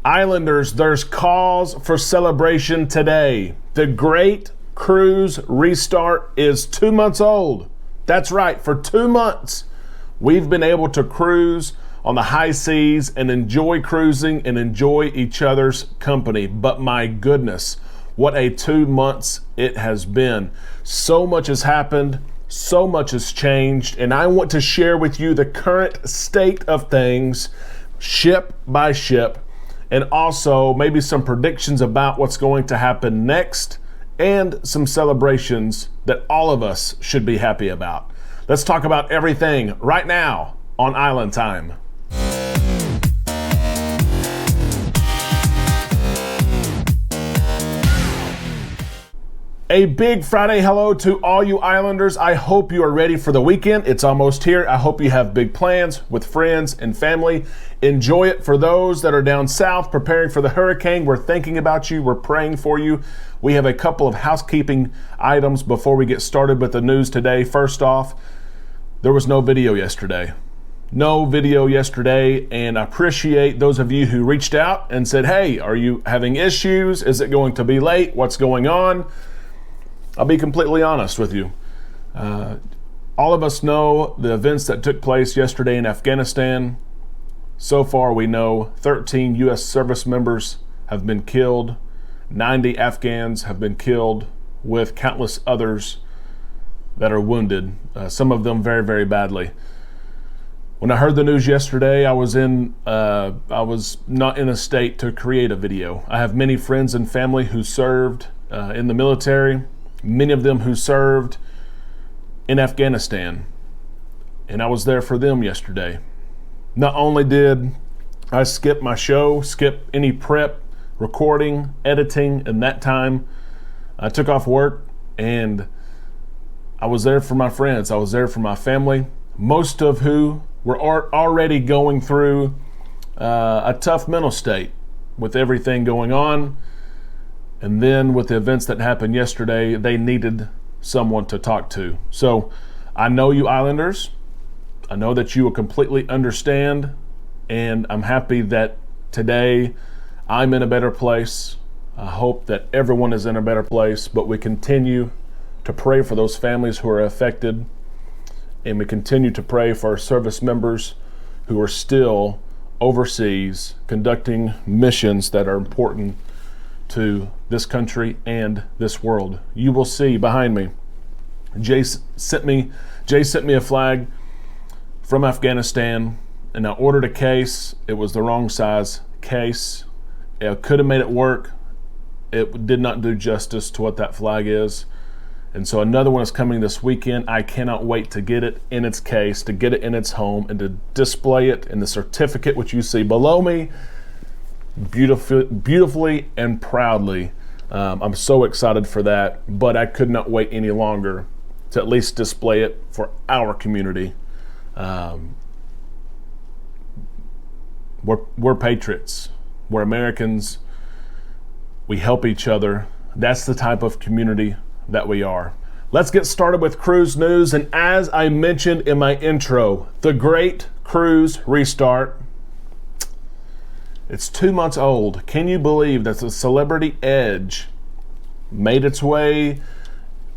Islanders, there's cause for celebration today. The Great Cruise Restart is 2 months old. That's right, for 2 months, we've been able to cruise on the high seas and enjoy cruising and enjoy each other's company. But my goodness, what a 2 months it has been. So much has happened, so much has changed, and I want to share with you the current state of things, ship by ship, and also maybe some predictions about what's going to happen next and some celebrations that all of us should be happy about. Let's talk about everything right now on Island Time. A big Friday hello to all you Islanders. I hope you are ready for the weekend. It's almost here. I hope you have big plans with friends and family. Enjoy it. For those that are down south preparing for the hurricane, we're thinking about you. We're praying for you. We have a couple of housekeeping items before we get started with the news today. First off, there was no video yesterday. No video yesterday, and I appreciate those of you who reached out and said, hey, are you having issues? Is it going to be late? What's going on? I'll be completely honest with you. All of us know the events that took place yesterday in Afghanistan. So far, we know 13 U.S. service members have been killed. 90 Afghans have been killed, with countless others that are wounded, some of them very, very badly. When I heard the news yesterday, I was not in a state to create a video. I have many friends and family who served in the military. Many of them who served in Afghanistan, and I was there for them yesterday. Not only did I skip my show, skip any prep, recording, editing, and that time, I took off work and I was there for my friends. I was there for my family, most of who were already going through a tough mental state with everything going on. And then with the events that happened yesterday, they needed someone to talk to. So I know you Islanders. I know that you will completely understand. And I'm happy that today I'm in a better place. I hope that everyone is in a better place. But we continue to pray for those families who are affected. And we continue to pray for our service members who are still overseas conducting missions that are important to this country and this world. You will see behind me, Jay sent me a flag from Afghanistan, and I ordered a case. It was the wrong size case. I could have made it work. It did not do justice to what that flag is. And so another one is coming this weekend. I cannot wait to get it in its case, to get it in its home, and to display it in the certificate which you see below me, beautifully and proudly. I'm so excited for that, but I could not wait any longer to at least display it for our community. We're patriots. We're Americans. We help each other. That's the type of community that we are. Let's get started with cruise news. And as I mentioned in my intro, the Great Cruise Restart. It's 2 months old. Can you believe that the Celebrity Edge made its way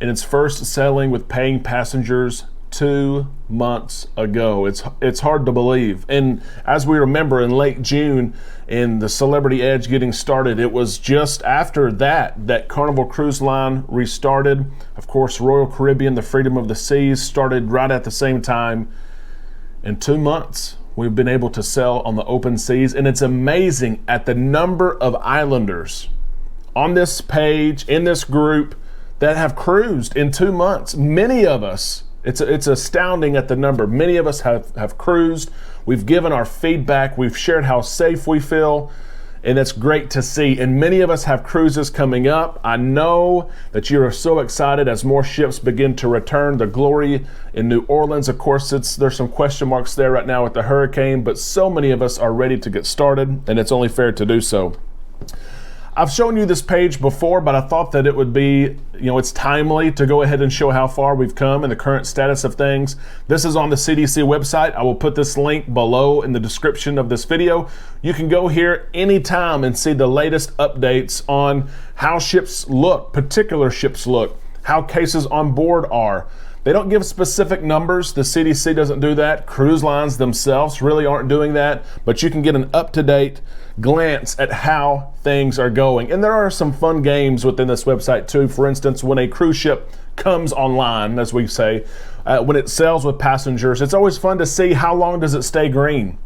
in its first sailing with paying passengers 2 months ago? It's hard to believe. And as we remember, in late June, in the Celebrity Edge getting started, it was just after that Carnival Cruise Line restarted. Of course, Royal Caribbean, the Freedom of the Seas, started right at the same time. In 2 months, we've been able to sail on the open seas, and it's amazing at the number of Islanders on this page, in this group, that have cruised in 2 months. Many of us, it's astounding at the number. Many of us have cruised. We've given our feedback. We've shared how safe we feel, and it's great to see. And many of us have cruises coming up. I know that you are so excited as more ships begin to return. The Glory in New Orleans, of course, there's some question marks there right now with the hurricane, but so many of us are ready to get started, and it's only fair to do so. I've shown you this page before, but I thought that it would be, it's timely to go ahead and show how far we've come and the current status of things. This is on the CDC website. I will put this link below in the description of this video. You can go here anytime and see the latest updates on how ships look, particular ships look, how cases on board are. They don't give specific numbers. The CDC doesn't do that. Cruise lines themselves really aren't doing that, but you can get an up-to-date glance at how things are going. And there are some fun games within this website too. For instance, when a cruise ship comes online, as we say, when it sails with passengers, it's always fun to see how long does it stay green.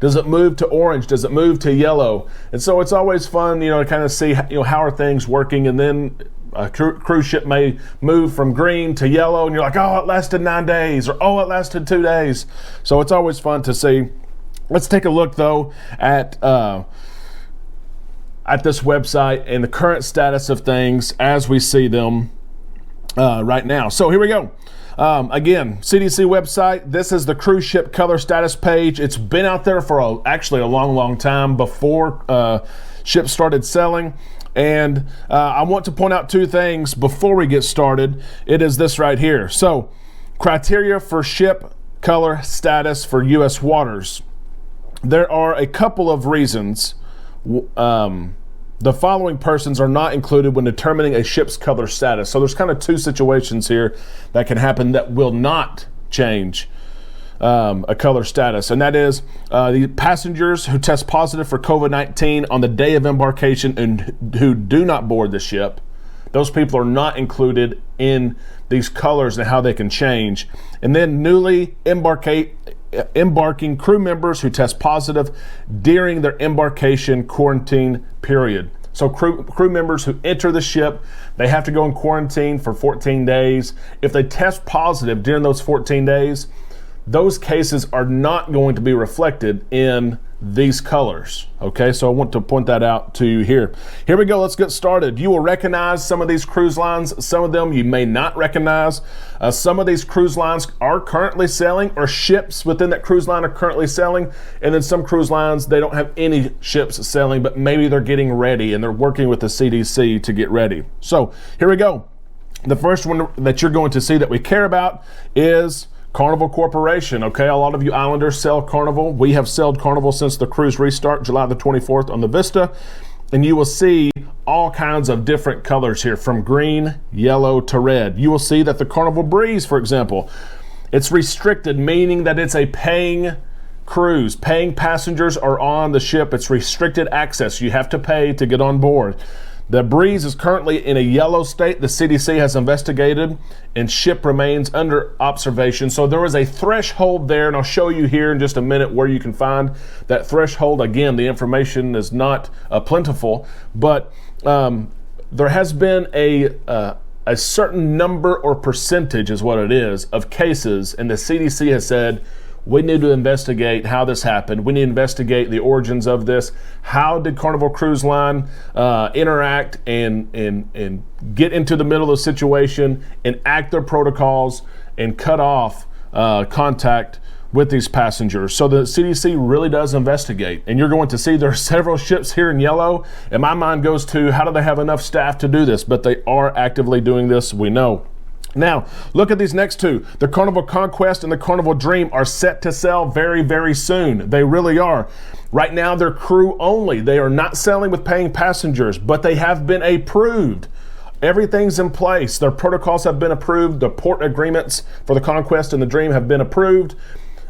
Does it move to orange? Does it move to yellow? And so it's always fun, to kind of see, how are things working. And then a cruise ship may move from green to yellow, and you're like, oh, it lasted 9 days, or oh, it lasted 2 days. So it's always fun to see. Let's take a look though at this website and the current status of things as we see them right now. So here we go. Again, CDC website. This is the cruise ship color status page. It's been out there for actually a long time before ships started sailing. And I want to point out two things before we get started. It is this right here. So, criteria for ship color status for U.S. waters. There are a couple of reasons the following persons are not included when determining a ship's color status. So there's kind of two situations here that can happen that will not change a color status, and that is the passengers who test positive for COVID-19 on the day of embarkation and who do not board the ship. Those people are not included in these colors and how they can change. And then newly embarking crew members who test positive during their embarkation quarantine period. So crew members who enter the ship, they have to go in quarantine for 14 days. If they test positive during those 14 days, those cases are not going to be reflected in these colors. Okay, so I want to point that out to you here. Here we go, let's get started. You will recognize some of these cruise lines, some of them you may not recognize. Some of these cruise lines are currently sailing, or ships within that cruise line are currently sailing, and then some cruise lines, they don't have any ships sailing, but maybe they're getting ready and they're working with the CDC to get ready. So here we go. The first one that you're going to see that we care about is Carnival Corporation. Okay, a lot of you islanders sail Carnival. We have sailed Carnival since the cruise restart, July the 24th on the Vista. And you will see all kinds of different colors here, from green, yellow to red. You will see that the Carnival Breeze, for example, it's restricted, meaning that it's a paying cruise. Paying passengers are on the ship. It's restricted access. You have to pay to get on board. The Breeze is currently in a yellow state. The CDC has investigated, and ship remains under observation. So there is a threshold there, and I'll show you here in just a minute where you can find that threshold. Again, the information is not plentiful, but there has been a certain number or percentage, is what it is, of cases, and the CDC has said, we need to investigate how this happened. We need to investigate the origins of this. How did Carnival Cruise Line interact and get into the middle of the situation and act their protocols and cut off contact with these passengers? So the CDC really does investigate. And you're going to see there are several ships here in yellow. And my mind goes to, how do they have enough staff to do this? But they are actively doing this, we know. Now, look at these next two. The Carnival Conquest and the Carnival Dream are set to sail very, very soon. They really are. Right now, they're crew only. They are not sailing with paying passengers, but they have been approved. Everything's in place. Their protocols have been approved. The port agreements for the Conquest and the Dream have been approved.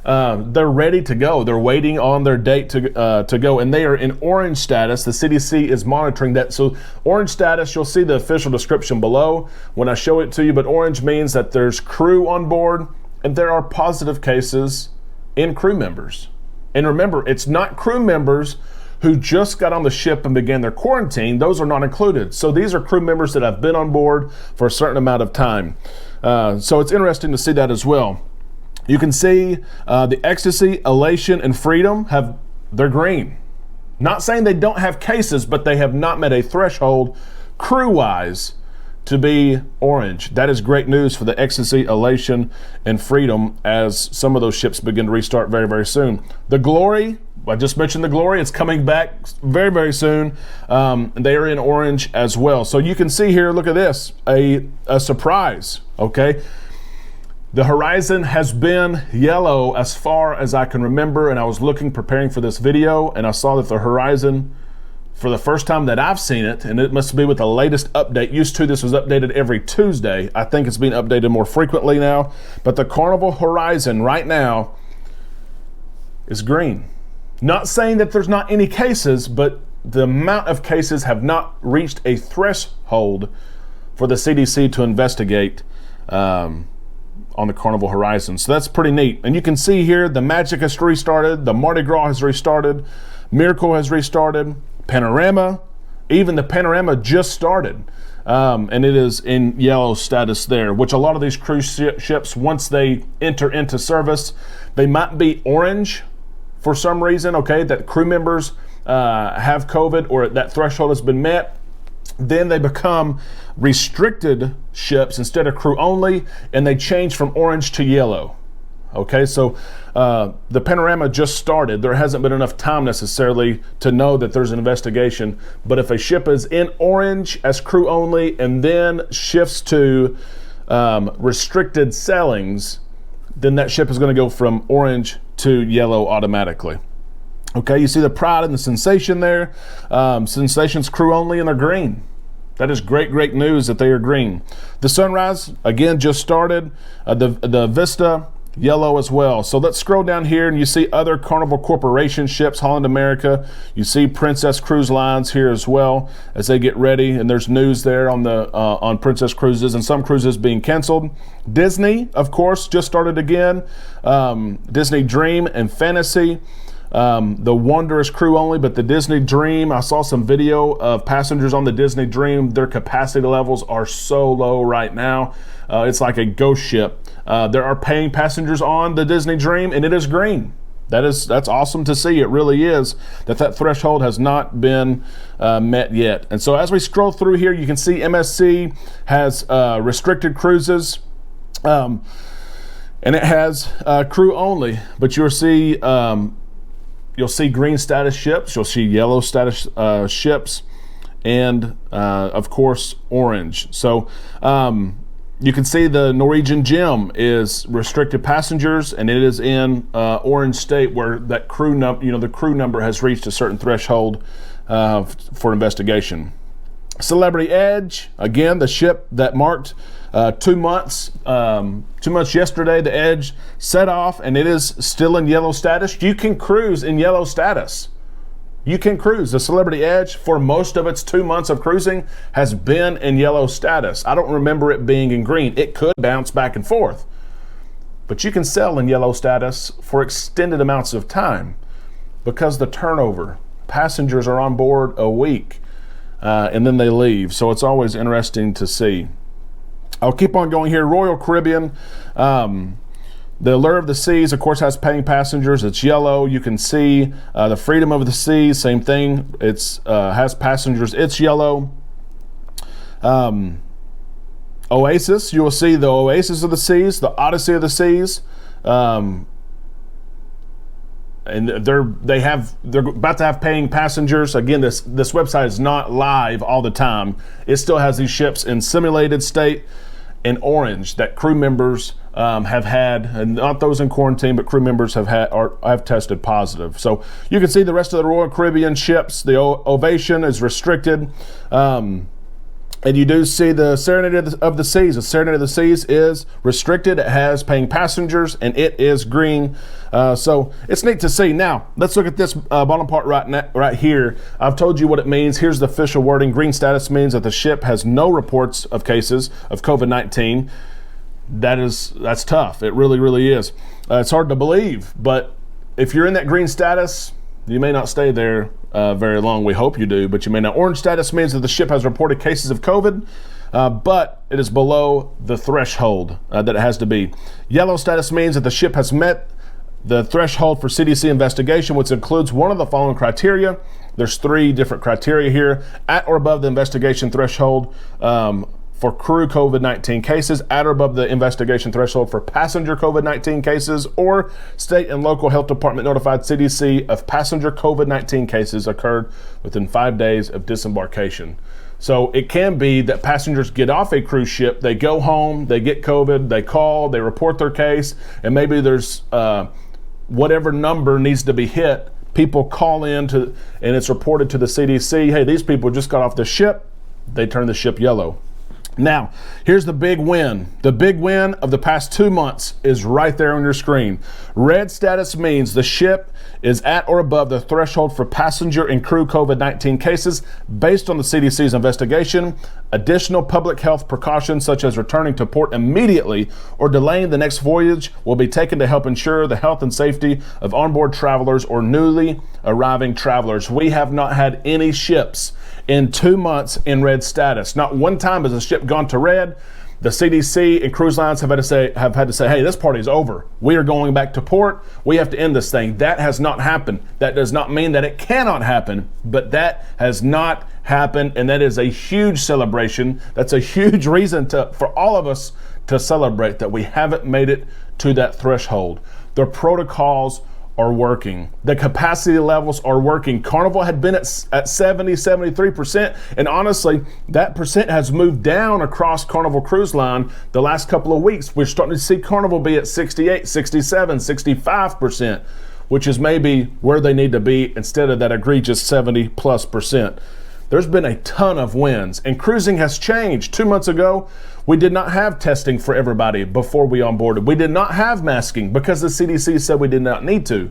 They're ready to go. They're waiting on their date to go, and they are in orange status. The CDC is monitoring that. So orange status, you'll see the official description below when I show it to you, but orange means that there's crew on board and there are positive cases in crew members. And remember, it's not crew members who just got on the ship and began their quarantine. Those are not included. So these are crew members that have been on board for a certain amount of time. So it's interesting to see that as well. You can see the Ecstasy, Elation, and Freedom they're green. Not saying they don't have cases, but they have not met a threshold crew-wise to be orange. That is great news for the Ecstasy, Elation, and Freedom as some of those ships begin to restart very, very soon. The Glory, I just mentioned the Glory. It's coming back very, very soon. They are in orange as well. So you can see here, look at this, a surprise, okay? The horizon has been yellow as far as I can remember, and I was preparing for this video, and I saw that the horizon, for the first time that I've seen it, and it must be with the latest update. Used to, this was updated every Tuesday. I think it's being updated more frequently now. But the Carnival horizon right now is green. Not saying that there's not any cases, but the amount of cases have not reached a threshold for the CDC to investigate on the Carnival horizon. So that's pretty neat. And you can see here the Magic has restarted, the Mardi Gras has restarted, Miracle has restarted, Panorama, even the Panorama just started. And it is in yellow status there, which a lot of these cruise ships, once they enter into service, they might be orange for some reason, okay, that crew members have COVID or that threshold has been met. Then they become restricted ships instead of crew only, and they change from orange to yellow. Okay, so the Panorama just started. There hasn't been enough time necessarily to know that there's an investigation. But if a ship is in orange as crew only and then shifts to restricted sailings, then that ship is going to go from orange to yellow automatically. Okay, you see the Pride and the Sensation there. Sensation's crew only and they're green. That is great, great news that they are green. The Sunrise, again, just started. The Vista, yellow as well. So let's scroll down here and you see other Carnival Corporation ships, Holland America. You see Princess Cruise Lines here as well as they get ready. And there's news there on the on Princess Cruises and some cruises being canceled. Disney, of course, just started again. Disney Dream and Fantasy. The Wonder is crew only, but the Disney Dream, I saw some video of passengers on the Disney Dream. Their capacity levels are so low right now. It's like a ghost ship. There are paying passengers on the Disney Dream, and it is green. That's awesome to see. It really is that threshold has not been met yet. And so as we scroll through here, you can see MSC has restricted cruises, and it has crew only. But you'll see green status ships, you'll see yellow status ships, and of course orange. So you can see the Norwegian Gem is restricted passengers, and it is in orange state where that crew the crew number has reached a certain threshold for investigation. Celebrity Edge, again, the ship that marked 2 months. 2 months yesterday, the Edge set off, and it is still in yellow status. You can cruise in yellow status. You can cruise. The Celebrity Edge, for most of its 2 months of cruising, has been in yellow status. I don't remember it being in green. It could bounce back and forth. But you can sail in yellow status for extended amounts of time because the turnover, passengers are on board a week. And then they leave. So it's always interesting to see. I'll keep on going here. Royal Caribbean, the Allure of the Seas, of course, has paying passengers. It's yellow. You can see the Freedom of the Seas, same thing. It's has passengers. It's yellow. Oasis, you will see the Oasis of the Seas, the Odyssey of the Seas. And they're about to have paying passengers. Again, this website is not live all the time. It still has these ships in simulated state in orange that crew members have had, and not those in quarantine, but crew members have tested positive. So you can see the rest of the Royal Caribbean ships. The Ovation is restricted. And you do see the Serenity of the Seas. The Serenity of the Seas is restricted. It has paying passengers, and it is green. So it's neat to see. Now, let's look at this bottom part right here. I've told you what it means. Here's the official wording. Green status means that the ship has no reports of cases of COVID-19. That's tough. It really, really is. It's hard to believe, but if you're in that green status, you may not stay there very long. We hope you do, but you may not. Orange status means that the ship has reported cases of COVID, but it is below the threshold that it has to be. Yellow status means that the ship has met the threshold for CDC investigation, which includes one of the following criteria. There's 3 different criteria here: at or above the investigation threshold for crew COVID-19 cases at or above the investigation threshold for passenger COVID-19 cases, or state and local health department notified CDC of passenger COVID-19 cases occurred within 5 days of disembarkation. So it can be that passengers get off a cruise ship, they go home, they get COVID, they call, they report their case, and maybe there's whatever number needs to be hit. People call in and it's reported to the CDC, hey, these people just got off the ship, they turn the ship yellow. Now, here's the big win. The big win of the past 2 months is right there on your screen. Red status means the ship is at or above the threshold for passenger and crew COVID-19 cases based on the CDC's investigation. Additional public health precautions such as returning to port immediately or delaying the next voyage will be taken to help ensure the health and safety of onboard travelers or newly arriving travelers. We have not had any ships in 2 months in red status. Not one time has a ship gone to red. The CDC and cruise lines have had to say, hey, this party's over. We are going back to port. We have to end this thing. That has not happened. That does not mean that it cannot happen, but that has not happened, and that is a huge celebration. That's a huge reason for all of us to celebrate that we haven't made it to that threshold. The protocols are working. The capacity levels are working. Carnival had been at 70, 73%. And honestly, that percent has moved down across Carnival Cruise Line the last couple of weeks. We're starting to see Carnival be at 68, 67, 65%, which is maybe where they need to be instead of that egregious 70+%. There's been a ton of wins, and cruising has changed. 2 months ago, we did not have testing for everybody before we onboarded. We did not have masking because the CDC said we did not need to.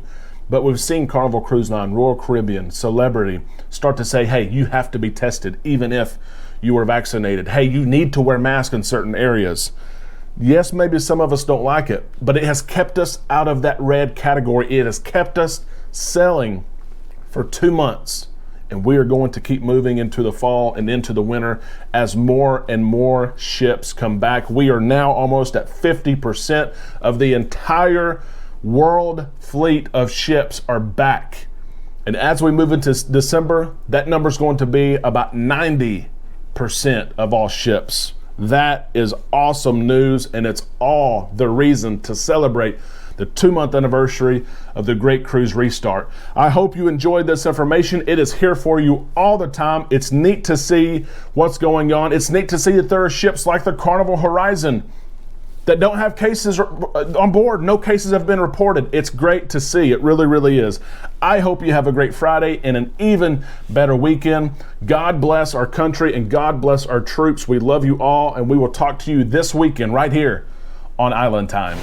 But we've seen Carnival Cruise Line, Royal Caribbean, Celebrity start to say, hey, you have to be tested even if you were vaccinated. Hey, you need to wear masks in certain areas. Yes, maybe some of us don't like it, but it has kept us out of that red category. It has kept us sailing for 2 months. And we are going to keep moving into the fall and into the winter as more and more ships come back. We are now almost at 50% of the entire world fleet of ships are back. And as we move into December, that number is going to be about 90% of all ships. That is awesome news, and it's all the reason to celebrate the 2-month anniversary of the Great Cruise Restart. I hope you enjoyed this information. It is here for you all the time. It's neat to see what's going on. It's neat to see that there are ships like the Carnival Horizon that don't have cases on board. No cases have been reported. It's great to see. It really, really is. I hope you have a great Friday and an even better weekend. God bless our country and God bless our troops. We love you all, and we will talk to you this weekend right here on Island Time.